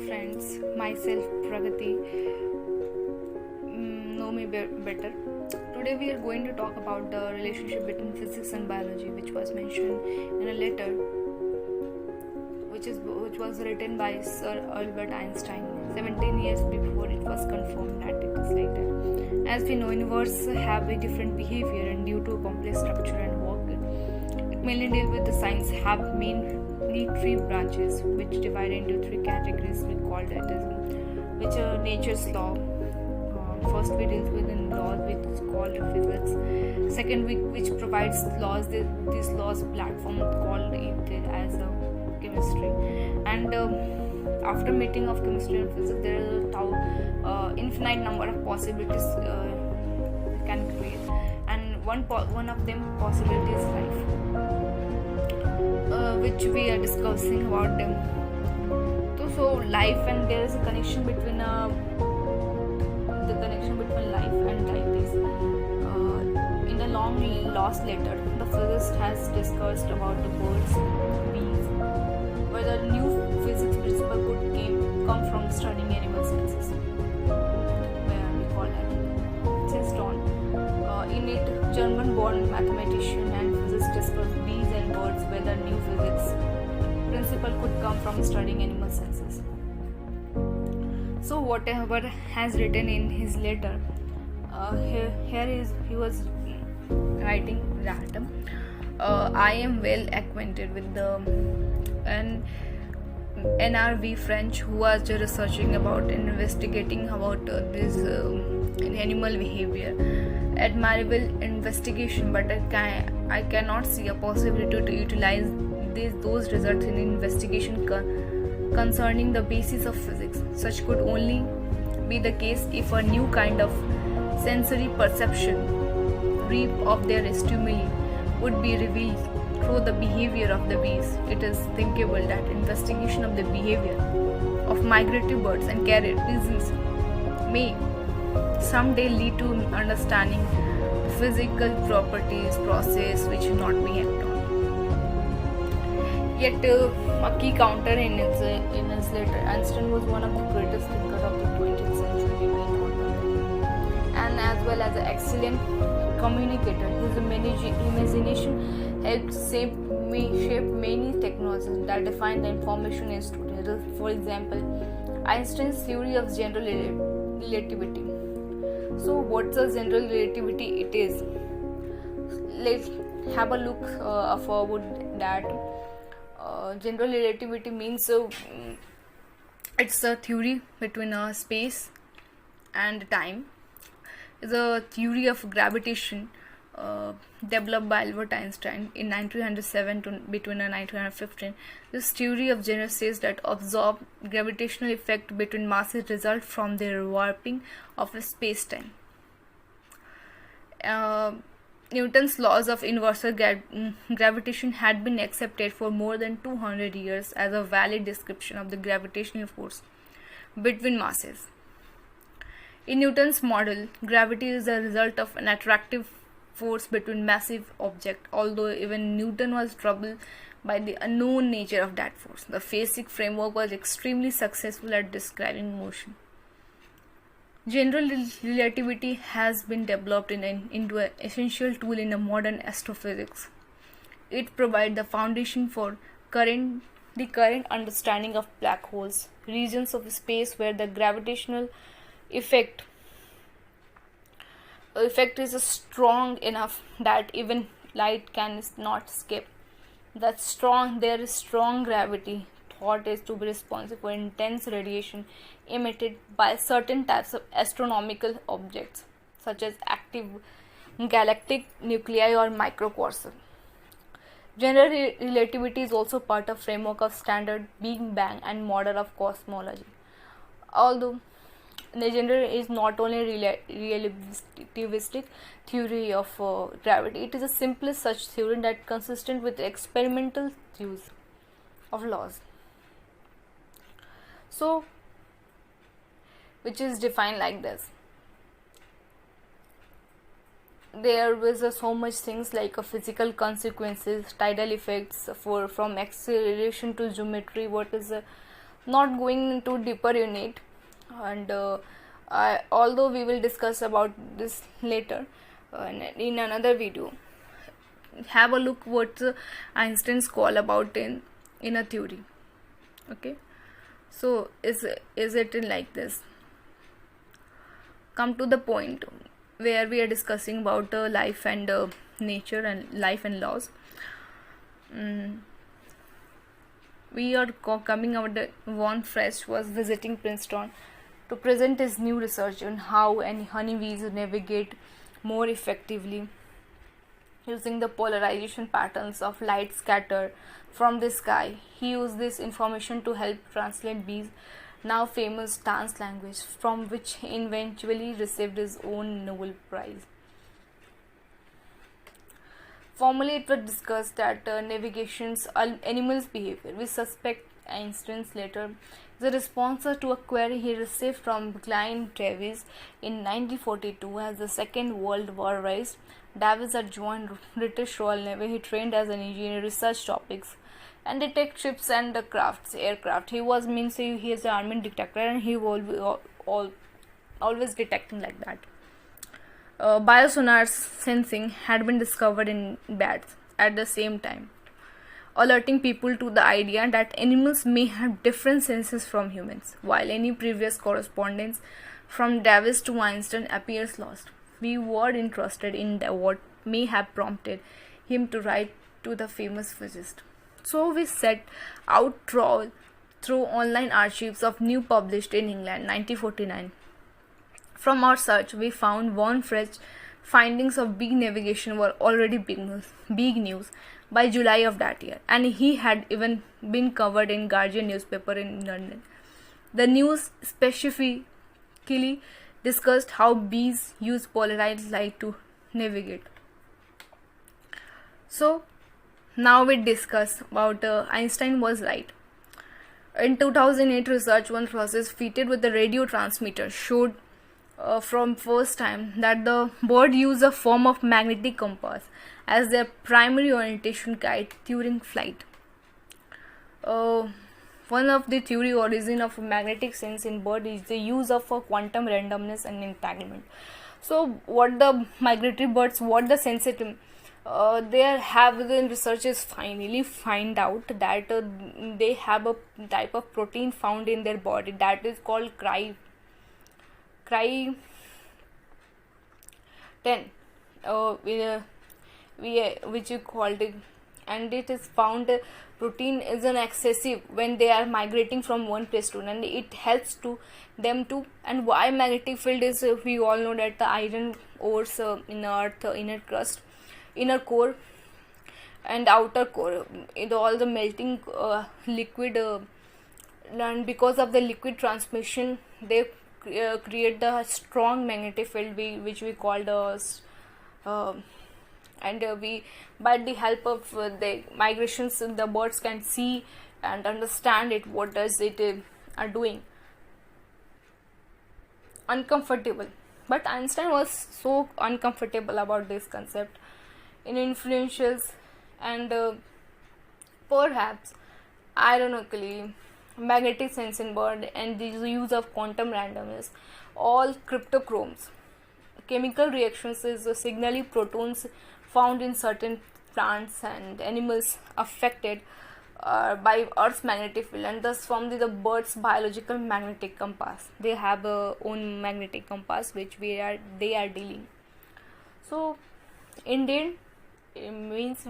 friends, myself Pragati, know me better. Today we are going to talk about the relationship between physics and biology, which was mentioned in a letter which was written by Sir Albert Einstein 17 years before it was confirmed that it is like that. As we know, universe have a different behavior, and due to complex structure and work, it mainly deal with the science have mainly three branches which divide into three categories. We call that as which are nature's law. First we deal with in laws which is called physics. Second, which provides laws. These laws platform called it as a chemistry. And after meeting of chemistry and physics, there is a infinite number of possibilities can create, and one of them possibility is life, which we are discussing about them. So life, and there is a connection between life and light is in a long lost letter, the physicist has discussed about the birds, bees, whether new physics principle could come from studying animal senses, where we call that Einstein. In it, German-born mathematician and physicist discussed bees and birds, whether new physics principle could come from studying animal senses. So whatever has written in his letter, he was writing that I am well acquainted with the NRV French who was researching about and investigating about this animal behavior. Admirable investigation, but I cannot see a possibility to utilize those results in investigation concerning the basis of physics. Such could only be the case if a new kind of sensory perception reap of their stimuli would be revealed through the behavior of the bees. It is thinkable that investigation of the behavior of migratory birds and carrier pigeons may someday lead to understanding physical properties process which not be acted on. Yet a key counter in his letter, Einstein was one of the greatest thinkers of the 20th century, and as well as an excellent communicator. His imagination helped shape many technologies that define the information in students. For example, Einstein's theory of general relativity. So what's a general relativity? It is, let's have a look forward that general relativity means it's a theory between space and time. It's a theory of gravitation developed by Albert Einstein in 1907 between 1915. This theory of general says that observed gravitational effect between masses result from the warping of a space-time. Newton's laws of universal gravitation had been accepted for more than 200 years as a valid description of the gravitational force between masses. In Newton's model, gravity is the result of an attractive force between massive objects, although even Newton was troubled by the unknown nature of that force. The basic framework was extremely successful at describing motion. General relativity has been developed into an essential tool in a modern astrophysics. It provides the foundation for the current understanding of black holes, regions of space where the gravitational effect is strong enough that even light can not escape. There is strong gravity thought is to be responsible for intense radiation emitted by certain types of astronomical objects such as active galactic nuclei or microquarks. General relativity is also part of framework of standard Big Bang and model of cosmology. Although the general is not only relativistic theory of gravity, it is the simplest such theory that consistent with experimental use of laws. So, which is defined like this. There was so much things like physical consequences, tidal effects from acceleration to geometry. What is Not going into deeper unit, and although we will discuss about this later in another video, have a look what Einstein's call about in a theory. Okay, so is it like this? Come to the point where we are discussing about life and nature and life and laws. We are coming out that Von Fresh was visiting Princeton to present his new research on how honeybees navigate more effectively using the polarization patterns of light scattered from the sky. He used this information to help translate bees' now famous dance language, from which he eventually received his own Nobel Prize. Formally, it was discussed that navigation's animals' behavior. We suspect Einstein's letter is a response to a query he received from Klein Travis in 1942 as the Second World War raised. Davis had joined British Royal Navy. He trained as an engineer, research topics, and detect ships and aircraft. He was he is an army detector, and he will always detecting like that. Biosonar sensing had been discovered in bats at the same time, alerting people to the idea that animals may have different senses from humans. While any previous correspondence from Davis to Einstein appears lost, we were interested in what may have prompted him to write to the famous physicist. So we set out through online archives of new published in England 1949. From our search, we found Von Fresh findings of bee navigation were already big news by July of that year, and he had even been covered in Guardian newspaper in London. The news specifically discussed how bees use polarized light to navigate. So now we discuss about Einstein was right. In 2008, research on process fitted with the radio transmitter showed from first time that the bird use a form of magnetic compass as their primary orientation guide during flight. One of the theory origin of magnetic sense in bird is the use of quantum randomness and entanglement. So what the migratory birds, what the sensitive they have within researchers finally find out that they have a type of protein found in their body that is called cry 10 which you called it, and it is found protein is an excessive when they are migrating from one place to another, and it helps to them to. And why magnetic field is, we all know that the iron ores in earth, inner crust, inner core and outer core, all the melting liquid, and because of the liquid transmission they create the strong magnetic field which we call the we by the help of the migrations the birds can see and understand it, what does it are doing. Uncomfortable, but Einstein was so uncomfortable about this concept in influentials, and perhaps ironically magnetic sense in bird and the use of quantum randomness, all cryptochromes, chemical reactions is signaling protons found in certain plants and animals affected by Earth's magnetic field, and thus form the bird's biological magnetic compass. They have a own magnetic compass which they are dealing. So indeed it means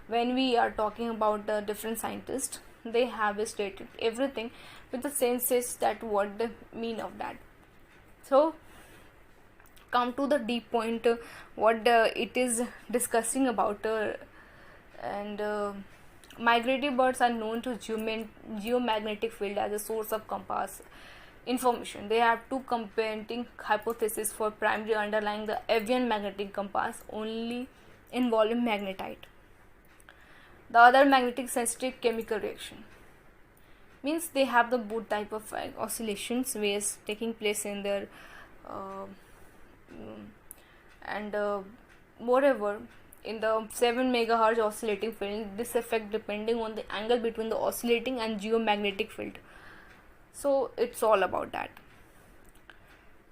when we are talking about the different scientists, they have stated everything with the senses that what the mean of that. So come to the deep point, what it is discussing about, and migratory birds are known to geomagnetic field as a source of compass information. They have two competing hypotheses for primary underlying the avian magnetic compass only involving magnetite. The other magnetic sensitive chemical reaction means they have the both type of oscillations waves taking place in their and moreover in the 7 megahertz oscillating field, this effect depending on the angle between the oscillating and geomagnetic field. So it's all about that.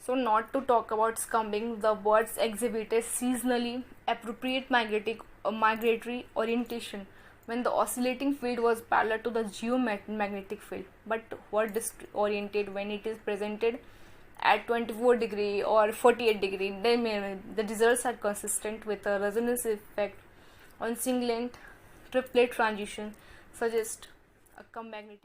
So not to talk about scumbing, the birds exhibited seasonally appropriate migratory orientation when the oscillating field was parallel to the geomagnetic field, but were disoriented when it is presented at 24 degree or 48 degree. The results are consistent with a resonance effect on singlet triplet transition, suggest a magnetic